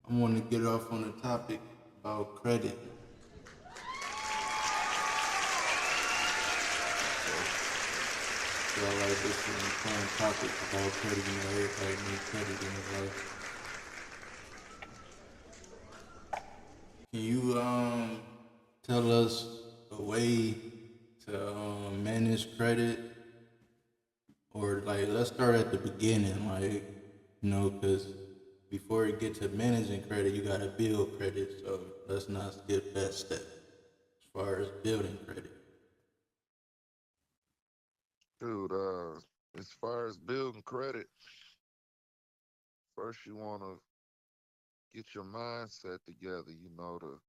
I want to get off on a topic about credit. So I like this fun topic about credit. Everybody needs credit in their life. Can you tell us a way to manage credit, or like let's start at the beginning, because before you get to managing credit, you gotta build credit. So let's not skip that step as far as building credit. Dude, as far as building credit, first you want to get your mindset together, to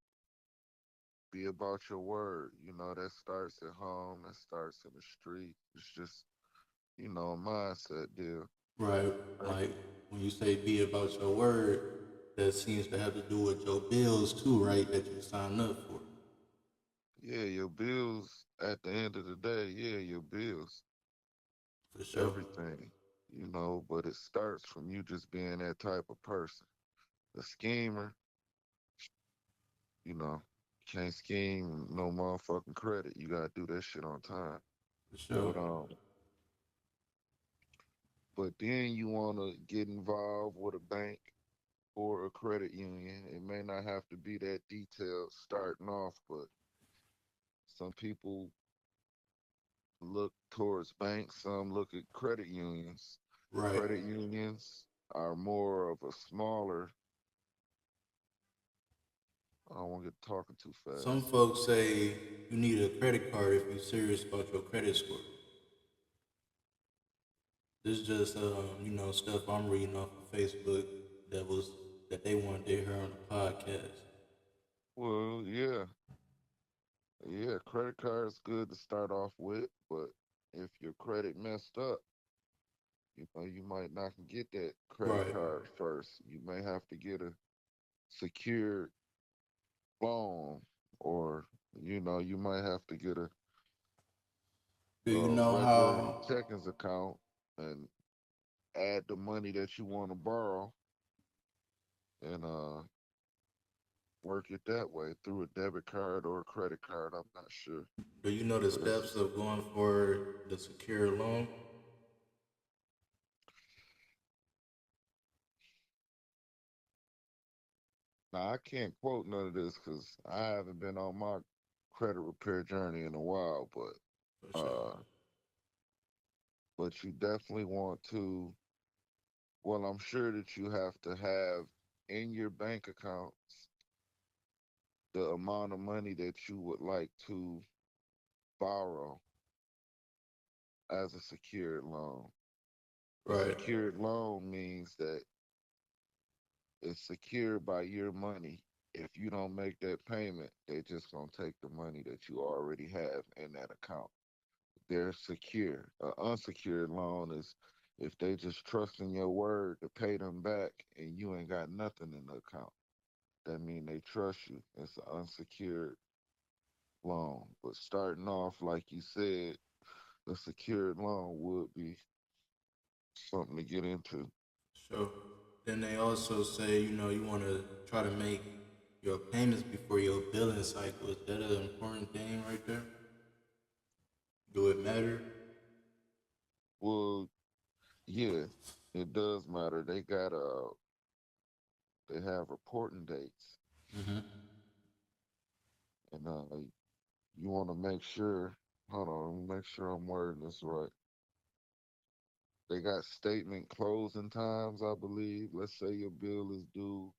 be about your word. That starts at home, that starts in the street. It's just, a mindset deal. Right. Right? Like when you say be about your word, that seems to have to do with your bills too, right? That you sign up for. Yeah, your bills at the end of the day, yeah, your bills, For sure. everything, but it starts from you just being that type of person. The schemer, you know, can't scheme no motherfucking credit. You gotta do that shit on time. For sure. But But then you want to get involved with a bank or a credit union. It may not have to be that detailed starting off, but some people look towards banks, some look at credit unions. Right. Credit unions are more of a smaller, I don't want to get talking too Some fast. folks say you need a credit card if you're serious about your credit score. This is just stuff I'm reading off of Facebook that was that they wanted to hear on the podcast. Well, yeah, credit card's good to start off with, but if your credit messed up, you might not can get that credit Right. card first. You may have to get a secured loan, or you might have to get Do you a know regular how? checkings account and add the money that you want to borrow and work it that way through a debit card or a credit card. I'm not sure, Do you know the but it's steps of going for the secure loan? now I can't quote none of this because I haven't been on my credit repair journey in a while, For sure. but you definitely want to. Well, I'm sure that you have to have in your bank accounts the amount of money that you would like to borrow as a secured loan. A Right. secured loan means that it's secured by your money. If you don't make that payment, they're just gonna take the money that you already have in that account. They're secure. An unsecured loan is if they just trust in your word to pay them back and you ain't got nothing in the account. That mean they trust you. It's an unsecured loan. But starting off, like you said, a secured loan would be something to get into. So then they also say, you want to try to make your payments before your billing cycle. Is that an important thing right there? Do it matter? Well, yeah, it does matter. They have reporting dates, Mm-hmm. and you want to make sure. Hold on, make sure I'm wording this right. They got statement closing times, I believe. Let's say your bill is due.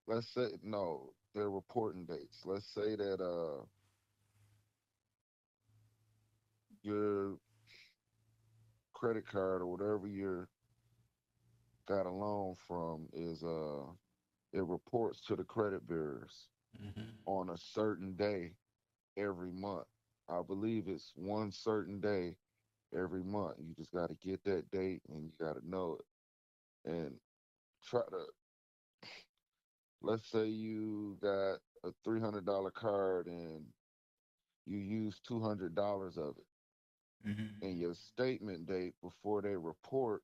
Let's say no, they're reporting dates. Let's say that your credit card or whatever you got a loan from is it reports to the credit bureaus Mm-hmm. on a certain day every month. I believe it's one certain day every month. You just got to get that date and you got to know it. And try to, let's say you got a $300 card and you use $200 of it. Mm-hmm. And your statement date before they report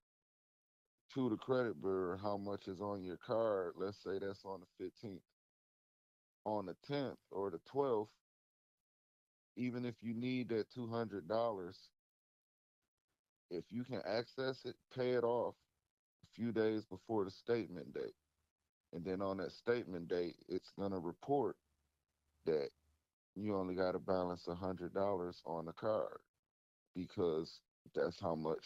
to the credit bureau how much is on your card. Let's say that's on the 15th. On the 10th or the 12th, even if you need that $200, if you can access it, pay it off a few days before the statement date. And then on that statement date, it's going to report that you only got to balance $100 on the card because that's how much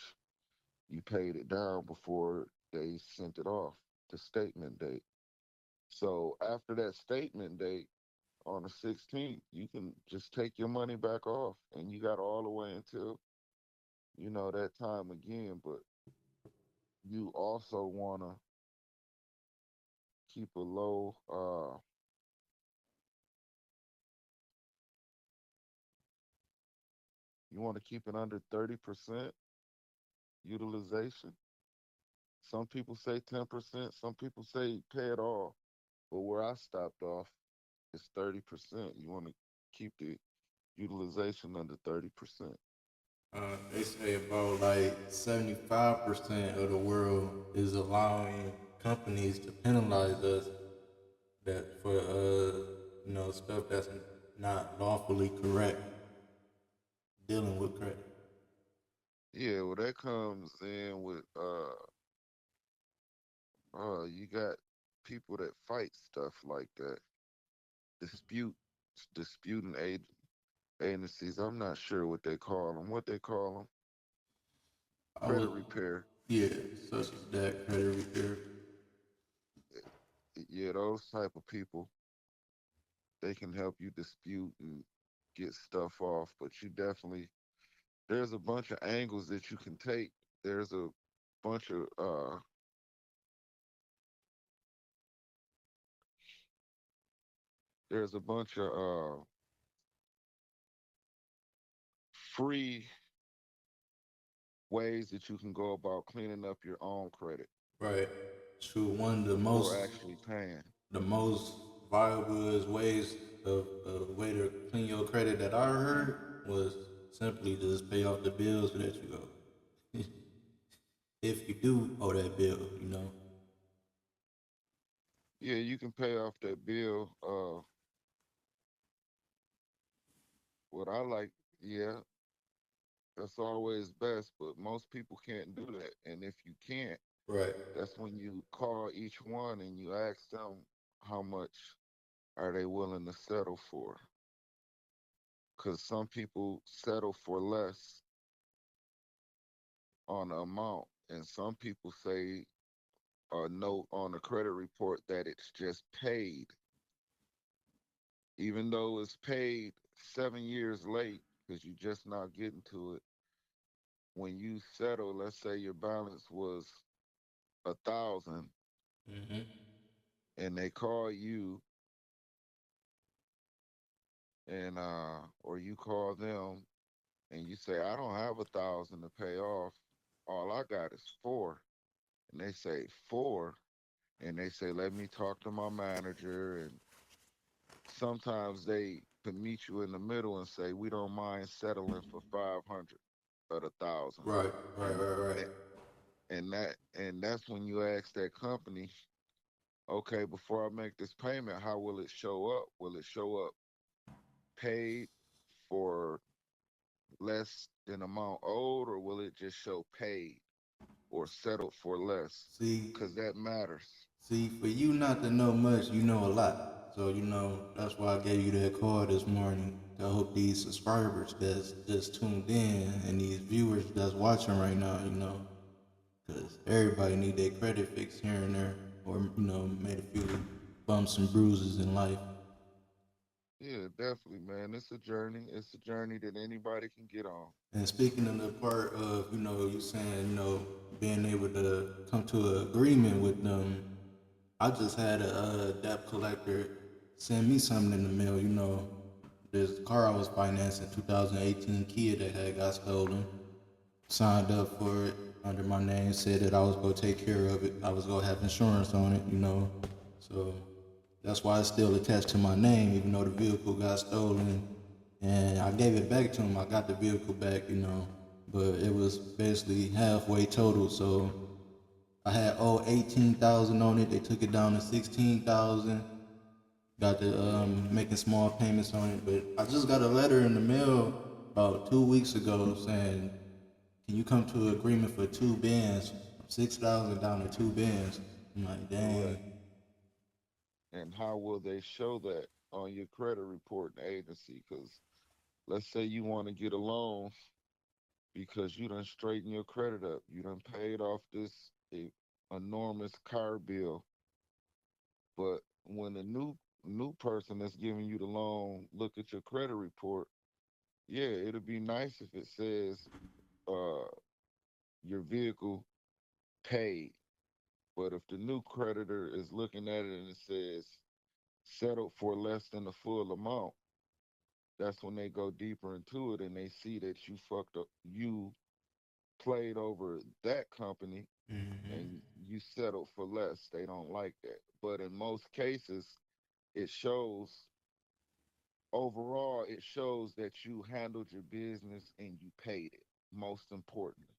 you paid it down before they sent it off, the statement date. So after that statement date on the 16th, you can just take your money back off and you got all the way until, that time again. But you also want to keep a low, you want to keep it under 30% utilization. Some people say 10%, some people say pay it all. But where I stopped off is 30%. You want to keep the utilization under 30%. They say about like 75% of the world is allowing companies to penalize us that for stuff that's not lawfully correct dealing with credit. Yeah, well, that comes in with you got people that fight stuff like that, dispute, disputing agencies. I'm not sure what they call them. What they call them? I Credit would, repair. yeah, such as that credit repair. Yeah, those type of people, they can help you dispute and get stuff off. But you definitely, there's a bunch of angles that you can take. There's a bunch of there's a bunch of free ways that you can go about cleaning up your own credit Right. True. One of before actually paying. the most viable ways of a way to clean your credit that I heard was simply just pay off the bills that you owe. If you do owe that bill, you know. Yeah, you can pay off that bill. What I like, yeah, that's always best, but most people can't do that. And if you can't, Right. that's when you call each one and you ask them how much are they willing to settle for. Because some people settle for less on the amount, and some people say a note on the credit report that it's just paid, even though it's paid 7 years late because you're just not getting to it. When you settle, let's say your balance was 1,000, Mm-hmm. and they call you and or you call them and you say, I don't have 1,000 to pay off. All I got is four. And they say four. And they say, let me talk to my manager. And sometimes they can meet you in the middle and say, we don't mind settling for 500 or 1,000. Right. Right. And Right. Right. and that's when you ask that company, okay, before I make this payment, how will it show up? Will it show up paid for less than amount owed, or will it just show paid or settled for less? See, Because that matters. for you not to know much, you know a lot. So that's why I gave you that call this morning to hope these subscribers that's just tuned in and these viewers that's watching right now, because everybody need their credit fixed here and there, or made a few bumps and bruises in life. Yeah, definitely, man. It's a journey. It's a journey that anybody can get on. And speaking of the part of you saying being able to come to an agreement with them, I just had a debt collector send me something in the mail. This car I was financing, 2018 Kia that had got stolen. Signed up for it under my name, said that I was gonna take care of it. I was gonna have insurance on it. So that's why it's still attached to my name, even though the vehicle got stolen. And I gave it back to him. I got the vehicle back, but it was basically halfway total. So I had owed 18,000 on it. They took it down to 16,000. Got to making small payments on it, but I just got a letter in the mail about 2 weeks ago saying, "Can you come to an agreement for 2 bands, 6,000 down to 2 bands?" I'm like, Correct. dang. And how will they show that on your credit reporting agency? Because let's say you want to get a loan because you done straightened your credit up. You done paid off this enormous car bill. But when a new person that's giving you the loan look at your credit report, yeah, it'd be nice if it says uh your vehicle paid. But if the new creditor is looking at it and it says settled for less than the full amount, that's when they go deeper into it and they see that you fucked up, you played over that company and you settled for less. They don't like that. But in most cases, it shows overall, it shows that you handled your business and you paid it. Most importantly,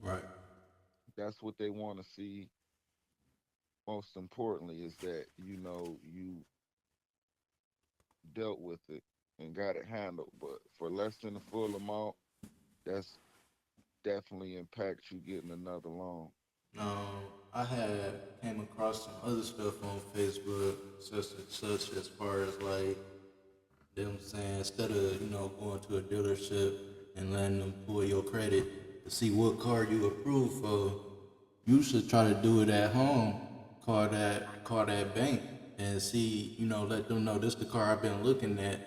Right. that's what they want to see. Most importantly, is that you dealt with it and got it handled. But for less than the full amount, that's definitely impacts you getting another loan. Um, I had came across some other stuff on Facebook, such and such, as far as like them saying instead of going to a dealership and letting them pull your credit to see what car you approve for, you should try to do it at home. Call that bank and see, let them know this the car I've been looking at.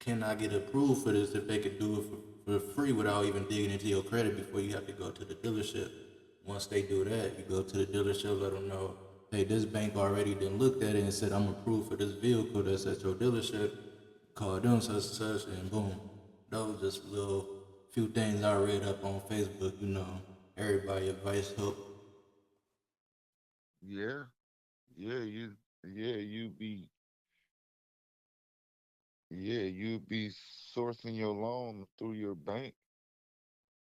Can I get approved for this if they could do it for free without even digging into your credit before you have to go to the dealership? Once they do that, you go to the dealership, let them know, hey, this bank already done looked at it and said I'm approved for this vehicle that's at your dealership. Call them such and such, and boom. Those just little few things I read up on Facebook. Everybody advice help. Yeah, yeah, you be sourcing your loan through your bank.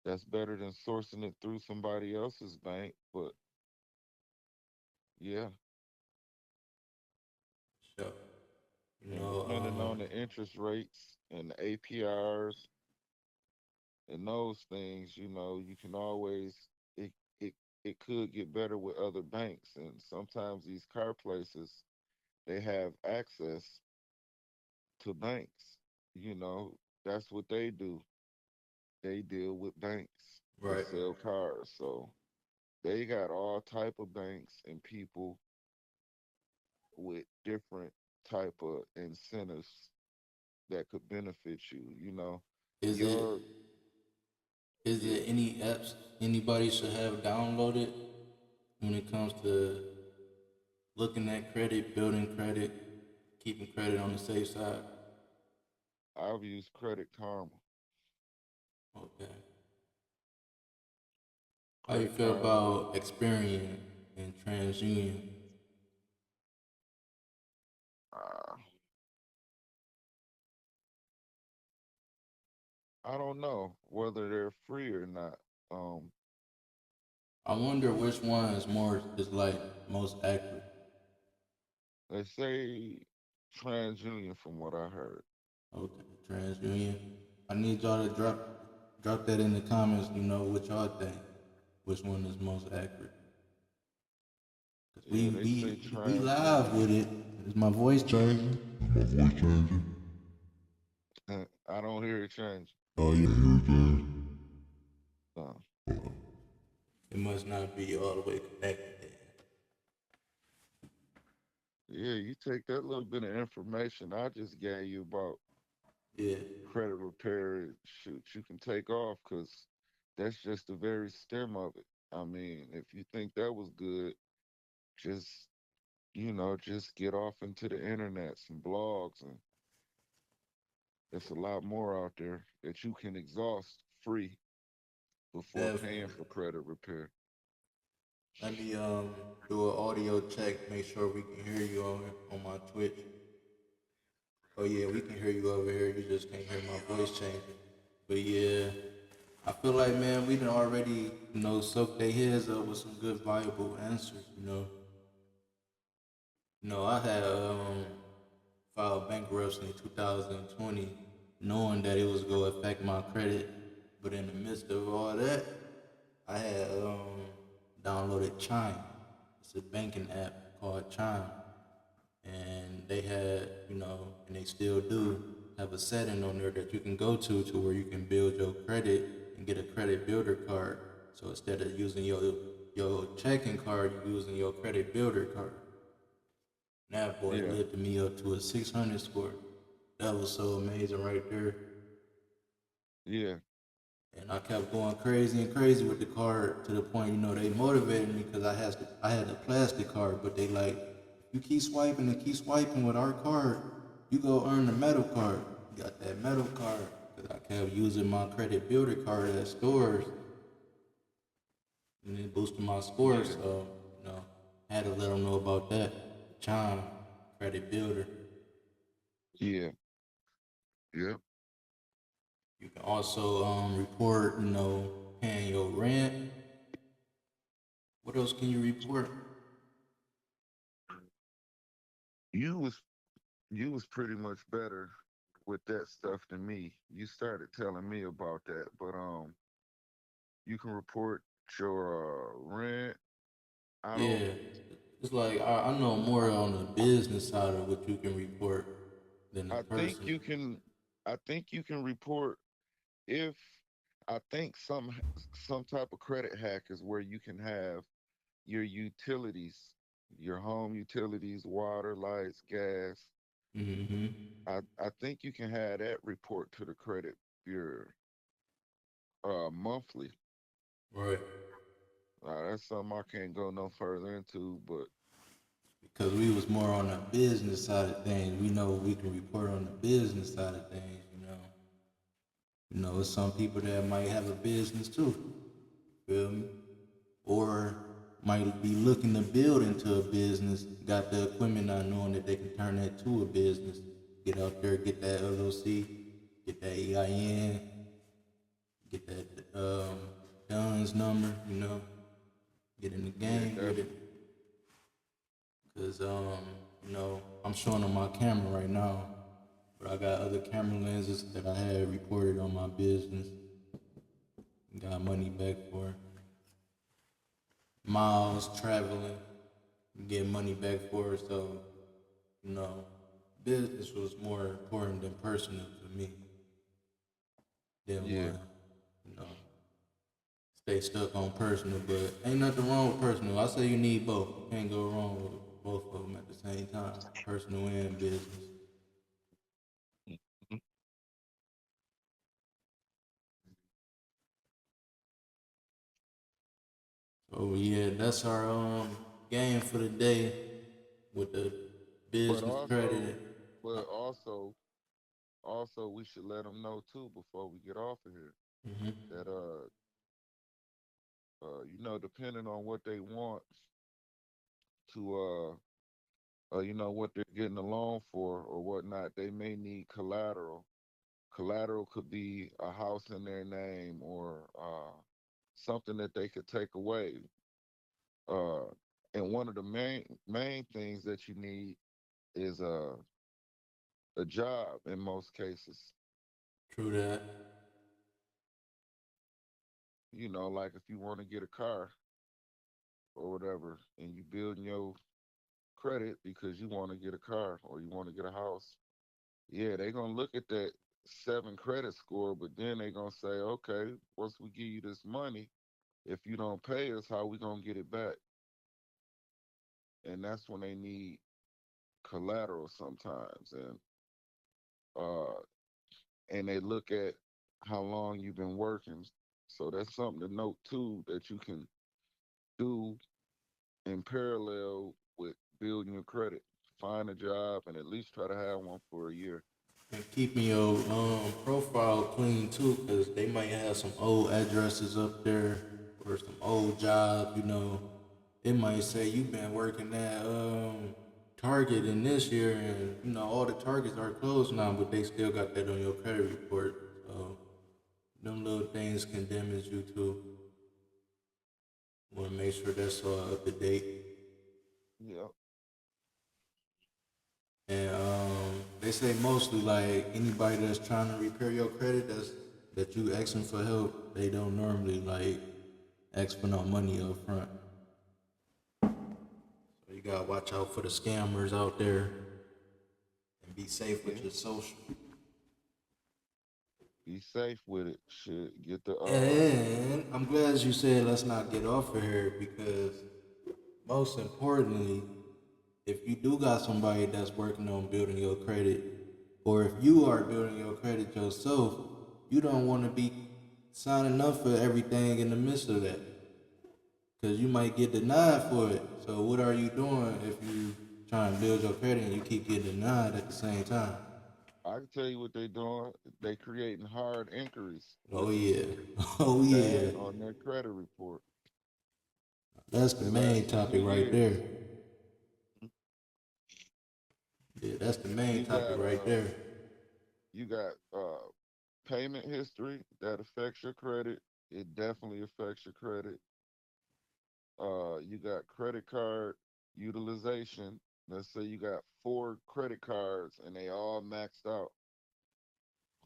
That's better than sourcing it through somebody else's bank. But yeah, So, and depending on the interest rates and the APRs and those things, you can always it it it could get better with other banks. And sometimes these car places they have access to banks. You know, that's what they do. They deal with banks to right. sell cars. So they got all type of banks and people with different type of incentives that could benefit you. Is it Your is yeah, there any apps anybody should have downloaded when it comes to looking at credit, building credit, keeping credit on the safe side? I've used Credit Karma. Okay. How you Credit feel Karma. about Experian and TransUnion? Uh, I don't know whether they're free or not. Um, I wonder which one is like most accurate. they say TransUnion from what I heard. Okay, TransUnion. I need y'all to drop that in the comments. What y'all think. Which one is most accurate? Cause we Yeah, they say we we live TransUnion. with it. Is my voice changing? My voice changing. I don't hear it change. No. It must not be all the way connected. Yeah, you take that little bit of information I just gave you about Yeah, credit repair. Shoot, you can take off because that's just the very stem of it. I mean, if you think that was good, just just get off into the internet, some blogs, and there's a lot more out there that you can exhaust free before paying definitely. for credit repair. Let me do an audio check. Make sure we can hear you on my Twitch. Oh yeah, we can hear you over here. You just can't hear my voice changing. But yeah, I feel like, man, we done already, soaked their heads up with some good, viable answers. I had filed bankruptcy in 2020, knowing that it was going to affect my credit. But in the midst of all that, I had downloaded Chime. It's a banking app called Chime. And they had, and they still do, have a setting on there that you can go to where you can build your credit and get a credit builder card. So instead of using your checking card, you're using your credit builder card. And that boy Yeah, lifted me up to a 600 score. That was so amazing right there. yeah, And I kept going crazy and crazy with the card to the point, they motivated me because I had the plastic card, but they like, if you keep swiping and keep swiping with our card, you go earn the metal card. Got that metal card because I kept using my credit builder card at stores and it boosted my scores. yeah, So, I had to let them know about that. Chime, credit builder. yeah, yeah. You can also report, paying your rent. What else can you report? You was you was pretty much better with that stuff than me. You started telling me about that, but you can report your rent. I don't. Yeah, it's like I know more on the business side of what you can report than the I think person. you can. I think you can report if. I think some type of credit hack is where you can have your utilities, your home utilities, water, lights, gas. Mm-hmm. I think you can have that report to the credit bureau monthly. Right. That's something I can't go no further into, but Because we was more on the business side of things. We know we can report on the business side of things. It's some people that might have a business too. Feel me? Or might be looking to build into a business, got the equipment not knowing that they can turn that to a business. Get out there, get that LLC, get that EIN, get that Dunn's number, get in the yeah, game with it. definitely. Cause I'm showing on my camera right now, but I got other camera lenses that I had reported on my business. Got money back for miles traveling, get money back for it. So, you know, business was more important than personal to me. Didn't Yeah, want to, you know, stay stuck on personal, but ain't nothing wrong with personal. I say you need both. You can't go wrong with both of them at the same time, personal and business. mhm. So yeah, that's our game for the day with the But business also, credit. but also, also, we should let them know too before we get off of here Mm-hmm. that depending on what they want to what they're getting a loan for or whatnot, they may need collateral. Collateral could be a house in their name or something that they could take away. Uh, and one of the main things that you need is a job in most cases. True that. Like if you want to get a car or whatever, and you building your credit because you want to get a car or you want to get a house, yeah, they're gonna look at that 7 credit score, but then they're gonna say, okay, once we give you this money, if you don't pay us, how we gonna get it back? And that's when they need collateral sometimes, uh, and they look at how long you've been working. So that's something to note too that you can do in parallel with building your credit. Find a job and at least try to have one for a year. And keeping your profile clean too, because they might have some old addresses up there or some old jobs. It might say you've been working at Target in this year, and all the Targets are closed now, but they still got that on your credit report. So Them little things can damage you too. Want to make sure that's all up to date. Yeah. And they say mostly like anybody that's trying to repair your credit, that you asking for help, they don't normally like ask for no money up front. So you gotta watch out for the scammers out there and be safe with Yeah. your social. Be safe with it. Should get the And I'm glad you said let's not get off of here because most importantly, if you do got somebody that's working on building your credit, or if you are building your credit yourself, you don't want to be signing up for everything in the midst of that because you might get denied for it. So what are you doing if you trying to build your credit and you keep getting denied at the same time? I can tell you what they doing. They creating hard inquiries, Oh which is yeah, oh yeah, bad on their credit report. that's the They main last you topic right 2 years. there. Yeah, that's the main You topic got right there. you got payment history that affects your credit. It definitely affects your credit. You got credit card utilization. Let's say you got 4 credit cards and they all maxed out.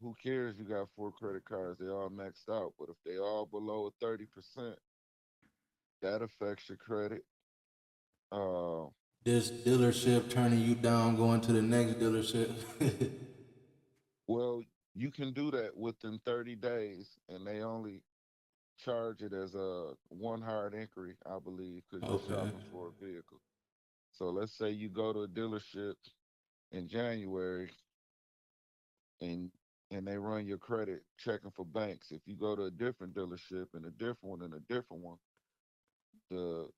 Who cares you got 4 credit cards? They all maxed out. But if they all below 30%, that affects your credit. Uh, This dealership turning you down, going to the next dealership. well, you can do that within 30 days, and they only charge it as a one hard inquiry, I believe, because you're Okay. shopping for a vehicle. So let's say you go to a dealership in January and they run your credit checking for banks. If you go to a different dealership and a different one and a different one, the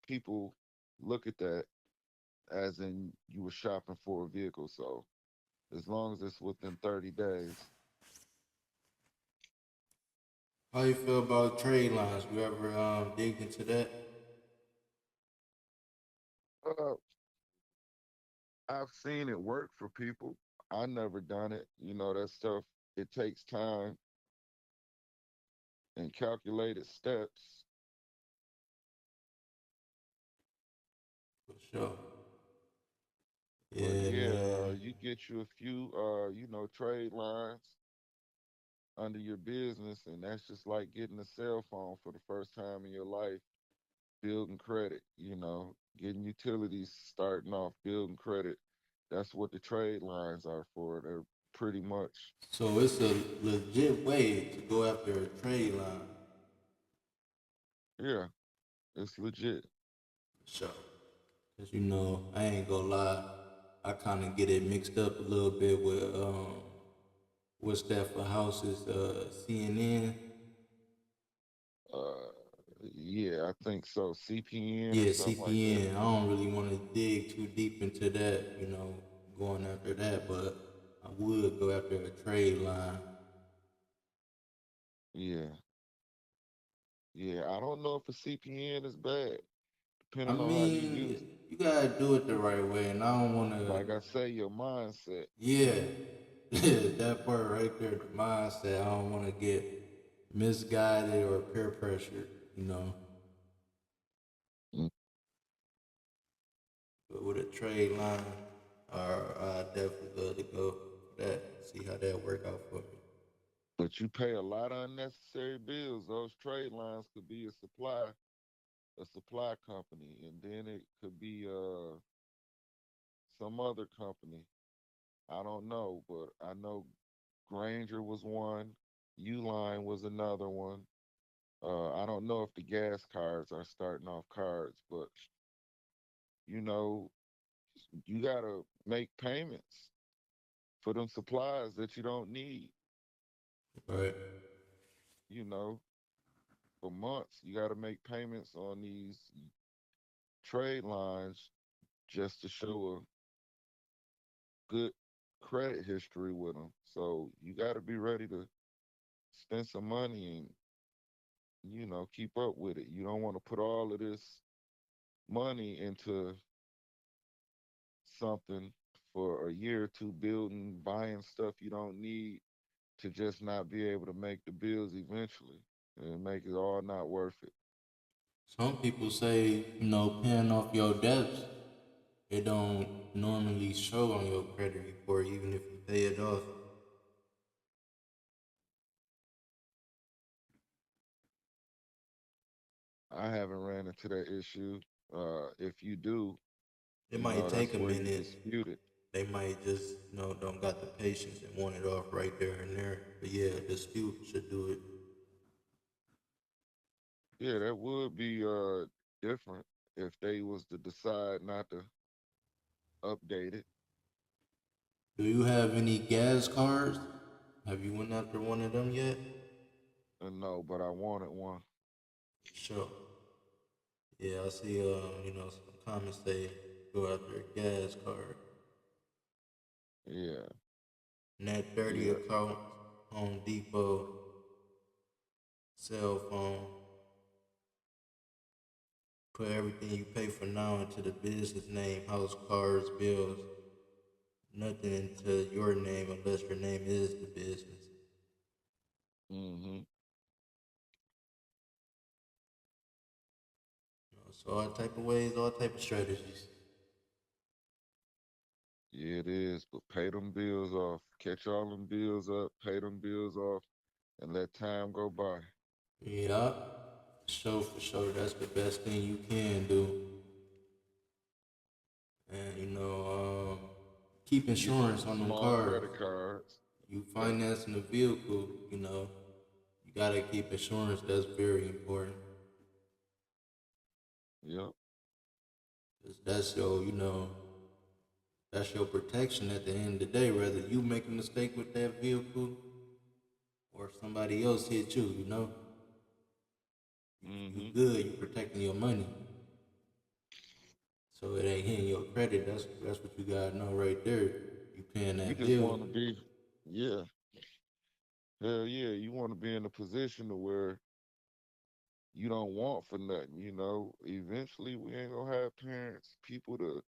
people look at that as in you were shopping for a vehicle. So as long as it's within 30 days, How you feel about trade lines? You ever dig into that? uh, I've seen it work for people. I never done it. You know, that stuff, it takes time and calculated steps. For sure. But Yeah, yeah, man. you get you a few, trade lines under your business, and that's just like getting a cell phone for the first time in your life, building credit, getting utilities, starting off, building credit. That's what the trade lines are for. They're pretty much, So it's a legit way to go after a trade line. yeah, it's legit. For sure. Cause I ain't gonna lie, I kind of get it mixed up a little bit with what's that for houses? CNN. Uh, yeah, I think so. CPN or Yeah, something like that. CPN. I don't really want to dig too deep into that, going after that, but I would go after a trade line. Yeah, yeah. I don't know if a CPN is bad, I depending on how you mean, use it. you gotta do it the right way, and I don't want to. Like I say, your mindset. Yeah, that part right there, the mindset. I don't want to get misguided or peer pressured, you know. Mm. But with a trade line, I definitely love to go for that. See how that work out for me. But you pay a lot of unnecessary bills. Those trade lines could be a supply company, and then it could be some other company. I don't know, but I know Granger was one, Uline was another one. I don't know if the gas cards are starting off cards, but you know, you gotta make payments for them supplies that you don't need, Right. you know, for months. You gotta make payments on these trade lines just to show a good credit history with them. So you gotta be ready to spend some money and, keep up with it. You don't want to put all of this money into something for a year or two building, buying stuff you don't need to just not be able to make the bills eventually and make it all not worth it. Some people say, paying off your debts, it don't normally show on your credit report, even if you pay it off. I haven't ran into that issue. If you do, It might take that's a where you minute. dispute it. They might just, don't got the patience and want it off right there and there. But yeah, a dispute should do it. Yeah, that would be different if they was to decide not to update it. Do you have any gas cards? Have you went after one of them yet? No, but I wanted one. Sure. Yeah, I see. Some comments say go after a gas card. Yeah, Net 30 yeah. account, Home Depot, cell phone. Put everything you pay for now into the business name, house, cars, bills. Nothing into your name unless your name is the business. Hmm. So all type of ways, all type of strategies. Yeah, it is. But pay them bills off. Catch all them bills up. Pay them bills off, and let time go by. Yeah, for sure, that's the best thing you can do. And keep Get you insurance some on them small cars. credit cards. You Yep. financing a vehicle, you gotta keep insurance. That's very important. Yep. 'Cause that's your protection at the end of the day. Whether you make a mistake with that vehicle or somebody else hit you, you Hmm. good. You protecting your money, so it ain't hitting your credit. That's what you gotta know right there. You paying You that just bill. want to be, yeah, hell yeah. You want to be in a position to where you don't want for nothing. Eventually we ain't gonna have parents, people to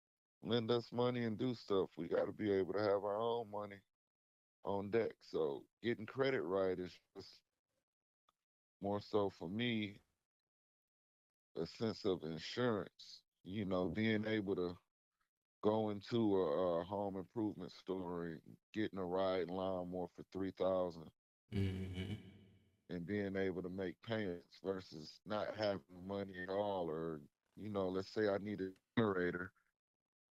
lend us money and do stuff. We got to be able to have our own money on deck. So getting credit right is just more so for me a sense of insurance. Being able to go into a home improvement store and getting a ride lawnmower for 3,000 Hmm. and being able to make payments versus not having money at all. Or let's say I need a generator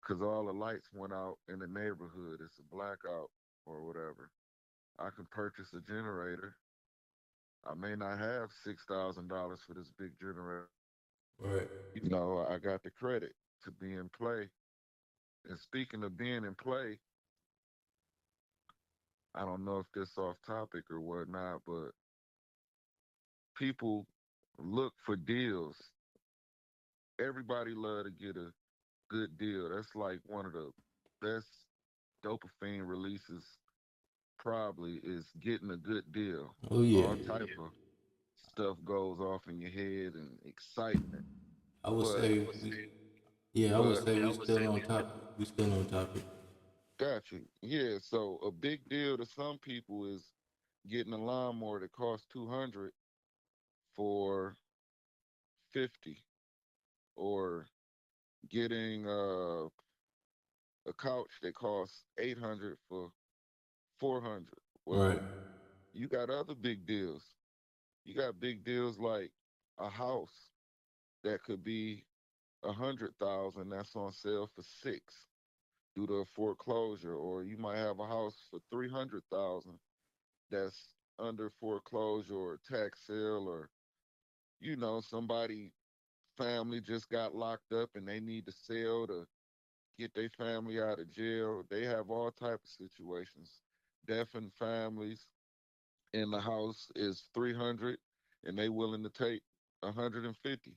because all the lights went out in the neighborhood. It's a blackout or whatever. I can purchase a generator. I may not have $6,000 for this big generator. Right. I got the credit to be in play. And speaking of being in play, I don't know if this off topic or whatnot, but people look for deals. Everybody love to get a good deal. That's like one of the best dopamine releases probably is getting a good deal. Oh yeah. All type of stuff goes off in your head and excitement. I would But say, yeah, I would but say we still on topic. We still on topic. got you. Yeah, so a big deal to some people is getting a lawnmower that costs 200 for 50, or getting a couch that costs 800 for 400. Right. Well, you got other big deals. You got big deals like a house that could be 100,000 that's on sale for 6 due to a foreclosure, or you might have a house for 300,000 that's under foreclosure or tax sale, or somebody family just got locked up and they need to sell to get their family out of jail. They have all type of situations. Death in families, in the house is 300 and they willing to take 150.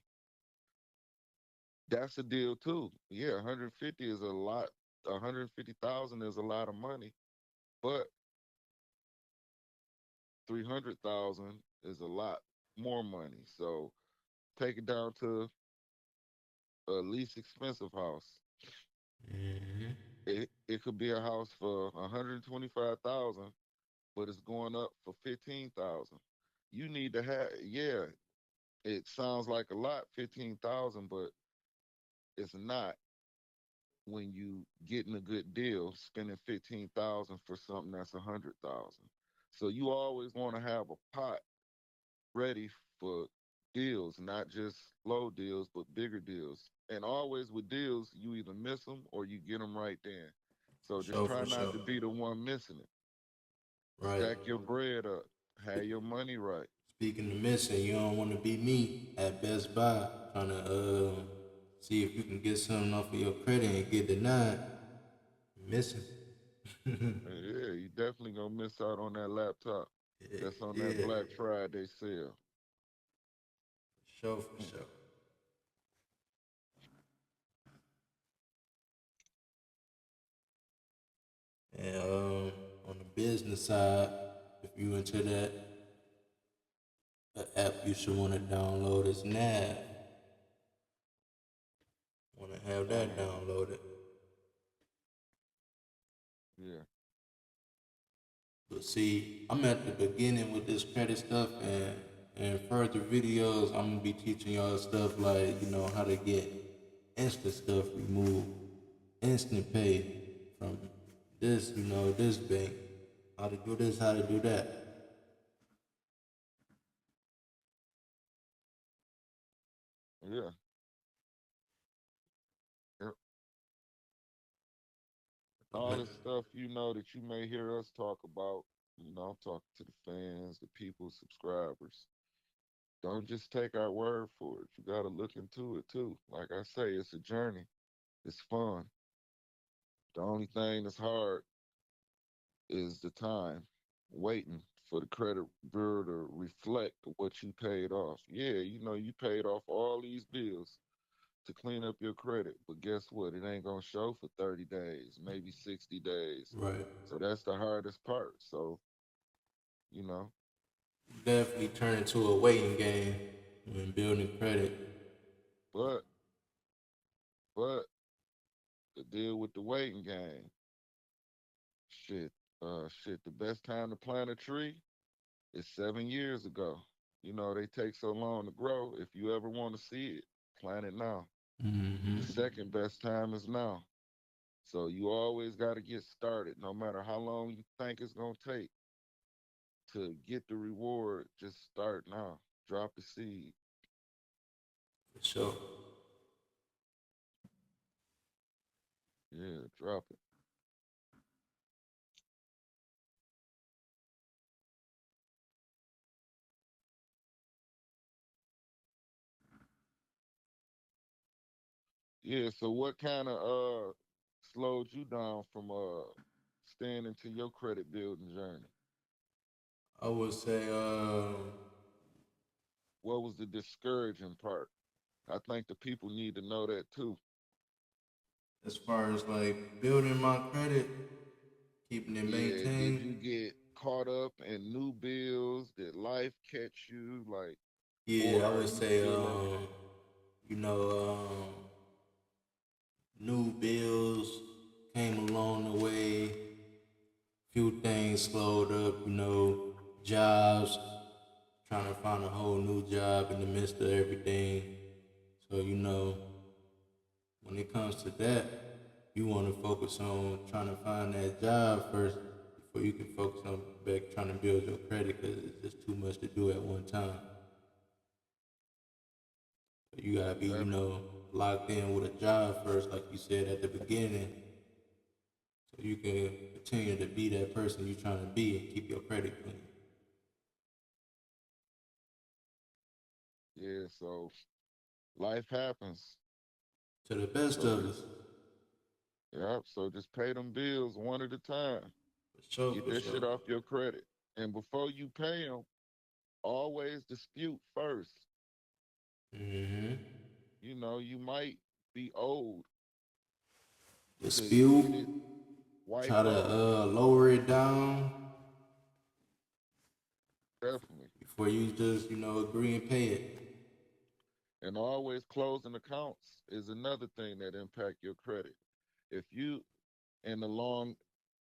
That's a deal too. Yeah, 150 is a lot. 150,000 is a lot of money, but 300,000 is a lot more money. So take it down to a least expensive house. Hmm. It could be a house for 125,000, but it's going up for 15,000. You need to have, yeah, it sounds like a lot, 15,000, but it's not when you getting a good deal, spending 15,000 for something that's 100,000. So you always want to have a pot ready for deals, not just low deals, but bigger deals. And always with deals, you either miss them or you get them right then. For So just sure, try for not sure. to be the one missing it. Right. Stack your bread up, have your money right. Speaking of missing, you don't want to be me at Best Buy trying to see if you can get something off of your credit and get denied. Missing. Yeah, you definitely gonna miss out on that laptop. That's on that Yeah, Black Friday sale. for sure, for Mm. sure. And on the business side, if you into that, the app you should want to download is Nav. Want to have that Uh-huh. downloaded. Yeah. But see, I'm at the beginning with this credit stuff, and further videos, I'm gonna be teaching y'all stuff like how to get instant stuff removed, instant pay from this this bank, how to do this, how to do that. Yeah. Yep. I'm All at, this stuff that you may hear us talk about, I'm talking to the fans, the people, subscribers. Don't just take our word for it. You got to look into it too. Like I say, it's a journey. It's fun. The only thing that's hard is the time waiting for the credit bureau to reflect what you paid off. Yeah, you paid off all these bills to clean up your credit, but guess what? It ain't gonna show for 30 days, maybe 60 days. right. So that's the hardest part. So, you know, Definitely turn into a waiting game when building credit. but but to deal with the waiting game, shit, the best time to plant a tree is 7 years ago. They take so long to grow. If you ever want to see it, plant it now. The Hmm. second best time is now. So you always got to get started, no matter how long you think it's gonna take to get the reward. Just start now. Drop the seed. For sure. Yeah, drop it. Yeah. So what kind of slowed you down from staying into your credit building journey? I would say What was the discouraging part? I think the people need to know that too. as far as like building my credit, keeping it Yeah, did maintained. you get caught up in new bills? Did life catch you? Like, or Yeah, I are would you say, feeling? you know, new bills came along the way. Few things slowed up, jobs, trying to find a whole new job in the midst of everything. So, when it comes to that, you want to focus on trying to find that job first before you can focus on back trying to build your credit because it's just too much to do at one time. You gotta be, Definitely. locked in with a job first, like you said at the beginning, so you can continue to be that person you're trying to be and keep your credit clean. Yeah, so life happens. To the best So of just us. yeah, so just pay them bills one at a time. For sure, Get for that sure. shit off your credit. And before you pay them, always dispute first. Hmm. You might be owed to Dispute, get it try wiped to off. lower it down Definitely. before you just, agree and pay it. And always closing accounts is another thing that impact your credit. If you in the long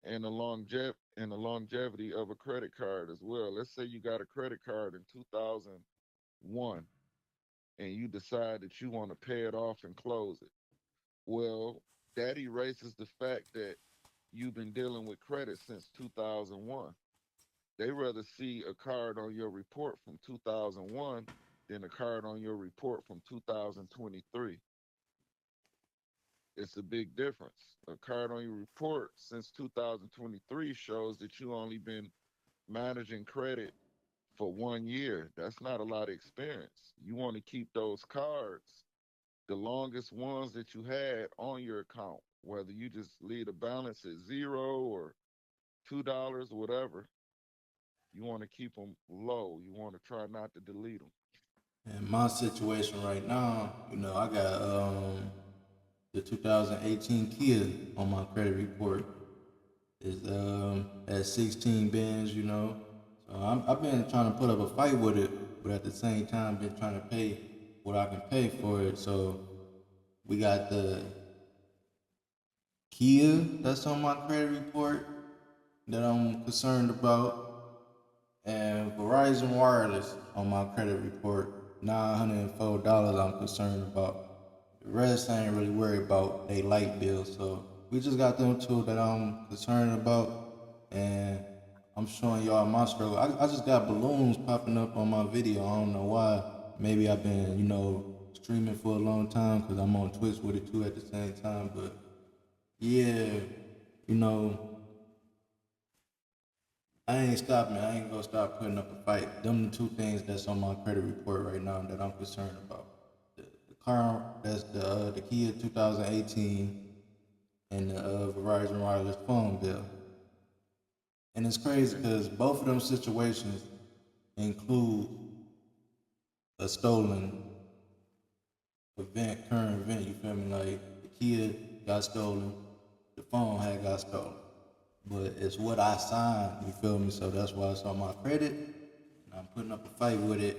and the longevity of a credit card as well. Let's say you got a credit card in 2001 and you decide that you want to pay it off and close it. Well, that erases the fact that you've been dealing with credit since 2001. They rather see a card on your report from 2001 than a card on your report from 2023. It's a big difference. A card on your report since 2023 shows that you only been managing credit for 1 year. That's not a lot of experience. You want to keep those cards, the longest ones that you had on your account, whether you just leave the balance at zero or $2 or whatever. You want to keep them low. You want to try not to delete them. In my situation right now, I got the 2018 Kia on my credit report. It's at 16 bands, So I've been trying to put up a fight with it, but at the same time, been trying to pay what I can pay for it. So we got the Kia that's on my credit report that I'm concerned about, and Verizon Wireless on my credit report, $904 I'm concerned about. The rest I ain't really worried about they light bill, so we just got them two that I'm concerned about, and I'm showing y'all my struggle. I just got balloons popping up on my video. I don't know why. Maybe I've been, streaming for a long time because I'm on Twitch with it too at the same time, but yeah, you know, I ain't stopping. I ain't gonna stop putting up a fight. Them the two things that's on my credit report right now that I'm concerned about. The car, that's the Kia 2018, and the Verizon Wireless phone bill. And it's crazy Okay. because both of them situations include a stolen current event. You feel me? Like the Kia got stolen, the phone had got stolen. But it's what I signed, you feel me? So that's why it's on my credit. And I'm putting up a fight with it.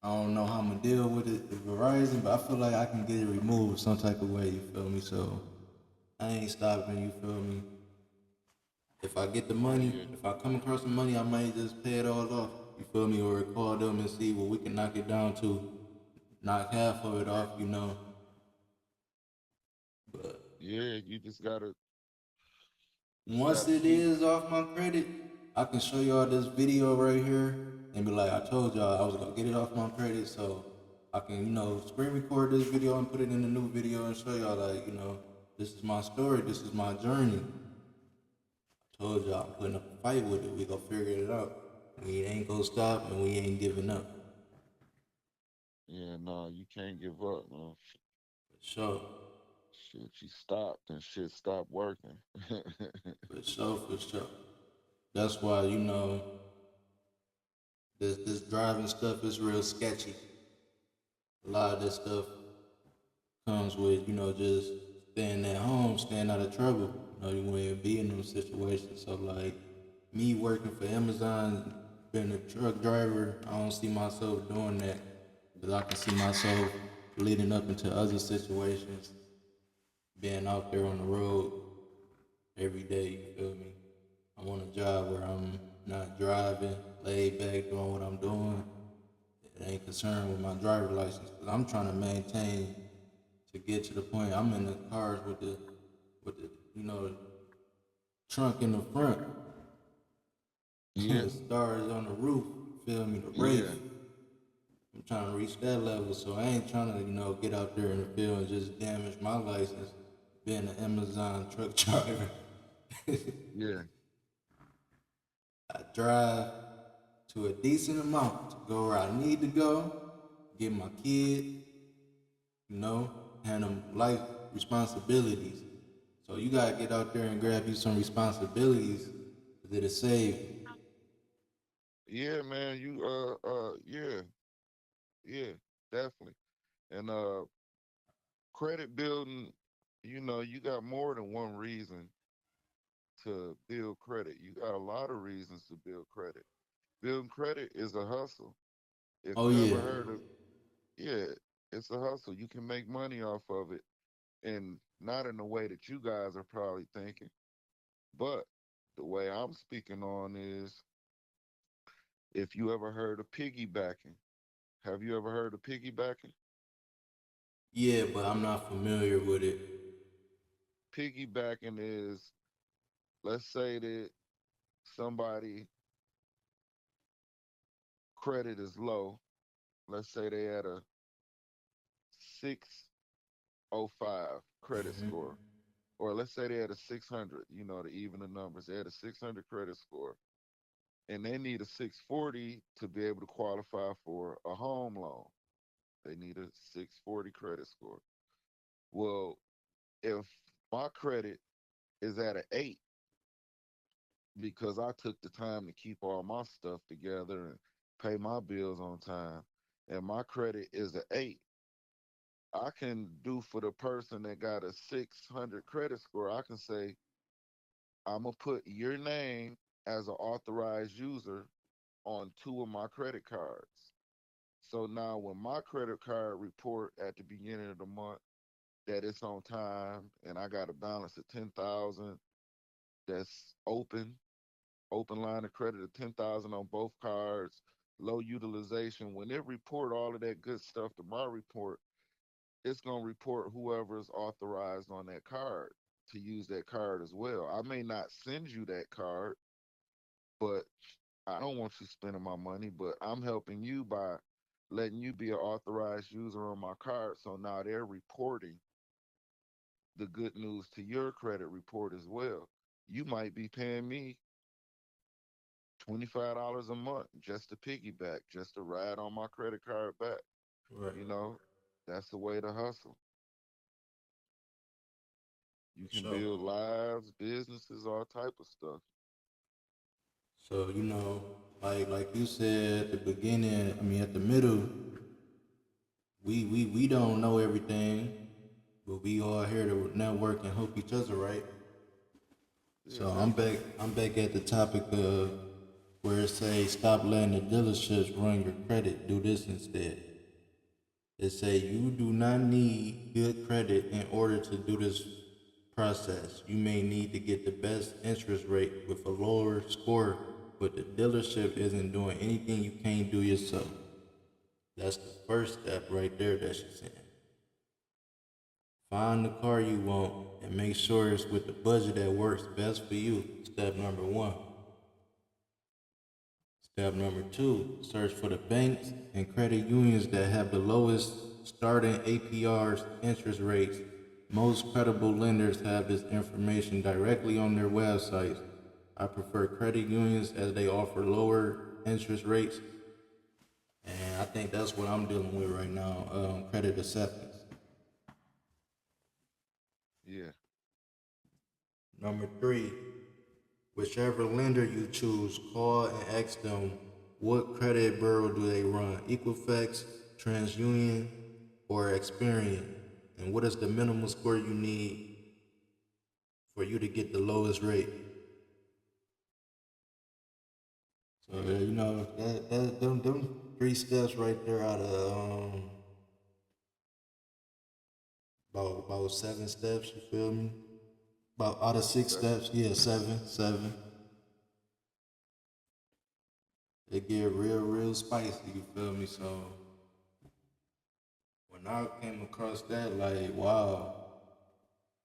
I don't know how I'm gonna deal with it with Verizon, but I feel like I can get it removed some type of way, you feel me? So I ain't stopping, you feel me? If I get the money, Yeah. if I come across the money, I might just pay it all off, you feel me? Or call them and see what we can knock it down to. Knock half of it off. But Yeah. You just once gotta it keep. is off my credit, I can show y'all this video right here and be like, I told y'all I was gonna get it off my credit, so I can, screen record this video and put it in a new video and show y'all like, this is my story, this is my journey. I told y'all I'm putting up a fight with it. We gonna figure it out. We ain't gonna stop and we ain't giving up. Yeah, no, you can't give up, man. For sure. Shit, you stopped and shit stopped working. For sure, for sure. That's why, this driving stuff is real sketchy. A lot of this stuff comes with, just staying at home, staying out of trouble. You wouldn't be in those situations. So like me working for Amazon, being a truck driver, I don't see myself doing that. But I can see myself leading up into other situations, being out there on the road every day, you feel me? I want a job where I'm not driving, laid back, doing what I'm doing. It ain't concerned with my driver license. Cause I'm trying to maintain to get to the point. I'm in the cars with the trunk in the front, Yeah, the stars on the roof. Feel me? The yeah, Wraith. I'm trying to reach that level, so I ain't trying to get out there in the field and just damage my license. Being an Amazon truck driver, yeah, I drive to a decent amount to go where I need to go, get my kid, handle life responsibilities. So you gotta get out there and grab you some responsibilities that'll save. yeah, man. Yeah, yeah, definitely. And credit building, you got more than one reason to build credit. You got a lot of reasons to build credit. Building credit is a hustle. If Oh you yeah, ever heard of, yeah, it's a hustle. You can make money off of it, and not in the way that you guys are probably thinking. But the way I'm speaking on is if you ever heard of piggybacking. Have you ever heard of piggybacking? Yeah, but I'm not familiar with it. Piggybacking is, let's say that somebody credit is low. Let's say they had a 605 credit score. Or let's say they had a 600, to even the numbers. They had a 600 credit score and they need a 640 to be able to qualify for a home loan. They need a 640 credit score. Well, if my credit is at an 8 because I took the time to keep all my stuff together and pay my bills on time, and my credit is an 8, I can do for the person that got a 600 credit score, I can say, I'm going to put your name as an authorized user on 2 of my credit cards. So now when my credit card report at the beginning of the month that it's on time and I got a balance of 10,000 that's open line of credit of 10,000 on both cards, low utilization, when it report all of that good stuff to my report, it's going to report whoever is authorized on that card to use that card as well. I may not send you that card, but I don't want you spending my money, but I'm helping you by letting you be an authorized user on my card. So now they're reporting the good news to your credit report as well. You might be paying me $25 a month just to piggyback, just to ride on my credit card back. Right. You know, that's the way to hustle. You For can sure. build lives, businesses, all type of stuff. So like you said at the beginning, I mean at the middle, we don't know everything, but we all here to network and help each other, right? Yeah, So I'm back. definitely. I'm back at the topic of where it says stop letting the dealerships run your credit. Do this instead. It say you do not need good credit in order to do this process. You may need to get the best interest rate with a lower score, but the dealership isn't doing anything you can't do yourself. That's the first step right there that she's saying. Find the car you want and make sure it's with the budget that works best for you. Step number one. Step number two, search for the banks and credit unions that have the lowest starting APRs, interest rates. Most credible lenders have this information directly on their websites. I prefer credit unions as they offer lower interest rates, and I think that's what I'm dealing with right now, credit acceptance. Yeah. Number three, whichever lender you choose, call and ask them what credit bureau do they run, Equifax, TransUnion, or Experian, and what is the minimum score you need for you to get the lowest rate. So Yeah. them 3 steps right there out of about 7 steps. You feel me? About out of six That's steps, yeah, seven. It get real spicy. You feel me? So when I came across that, like, wow,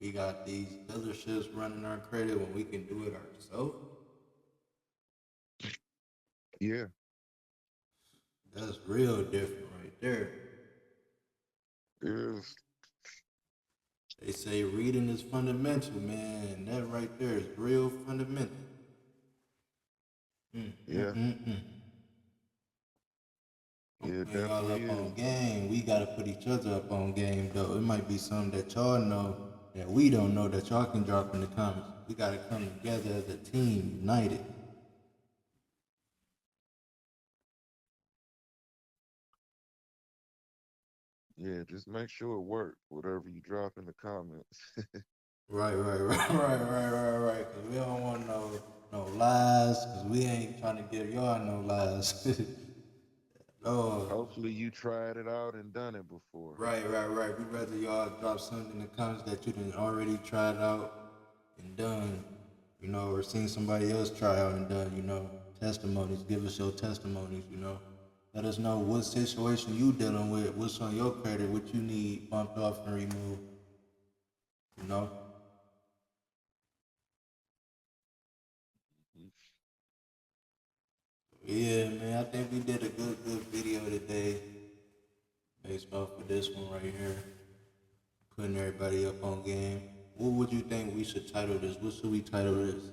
we got these dealerships running our credit when we can do it ourselves. yeah. That's real different right there. There's They say reading is fundamental, man. And that right there is real fundamental. yeah. I'm Yeah, it putting y'all definitely up is. on game. We gotta put each other up on game, though. It might be something that y'all know that we don't know that y'all can drop in the comments. We gotta come together as a team, united. Yeah, just make sure it works, whatever you drop in the comments. Right. Cause we don't want no lies. Cause we ain't trying to give y'all no lies. Oh, Hopefully you tried it out and done it before. right. We'd rather y'all drop something in the comments that you done already tried out and done. you know, or seen somebody else try out and done, you know, testimonies. Give us your testimonies, you know. Let us know what situation you dealing with, what's on your credit, what you need bumped off and removed, you know. Mhm. Yeah, man, I think we did a good video today based off of this one right here, putting everybody up on game. What would you think we should title this? What should we title this?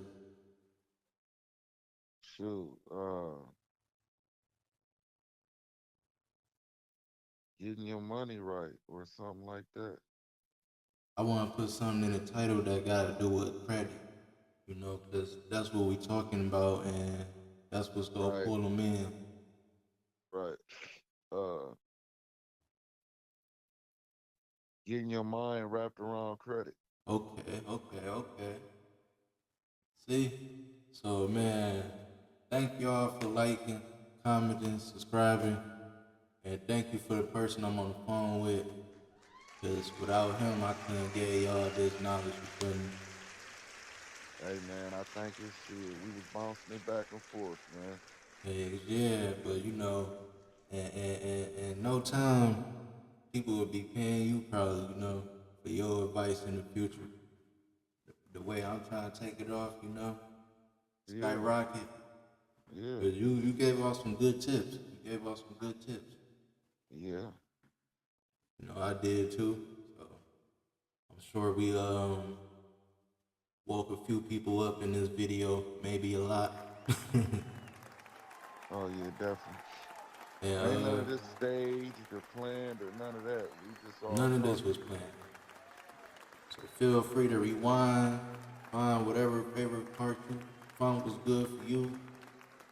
Shoot, getting your money right or something like that. I want to put something in the title that got to do with credit, you know, because that's what we talking about, and that's what's gonna Right, pull them in. right. Uh, getting your mind wrapped around credit. Okay. See, so man, thank y'all for liking, commenting, subscribing, and thank you for the person I'm on the phone with, because without him, I couldn't get y'all this knowledge you putting. Hey man, I think it's shit. We was bouncing it back and forth, man. Yeah, but you know, in no time, people will be paying you probably, you know, for your advice in the future. The way I'm trying to take it off, you know, Yeah, skyrocket. yeah, Cause you gave us some good tips. You gave us some good tips. yeah. You know, I did too. So I'm sure we woke a few people up in this video, maybe a lot. Oh yeah, definitely. And Ain't none of this staged or planned or none of that. We just all none of this talking. was planned. So feel free to rewind, find whatever favorite part you found was good for you.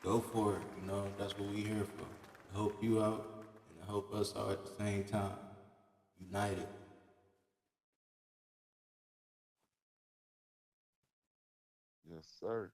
Go for it. You know, that's what we here for. To help you out and to help us out at the same time. United. Yes, sir.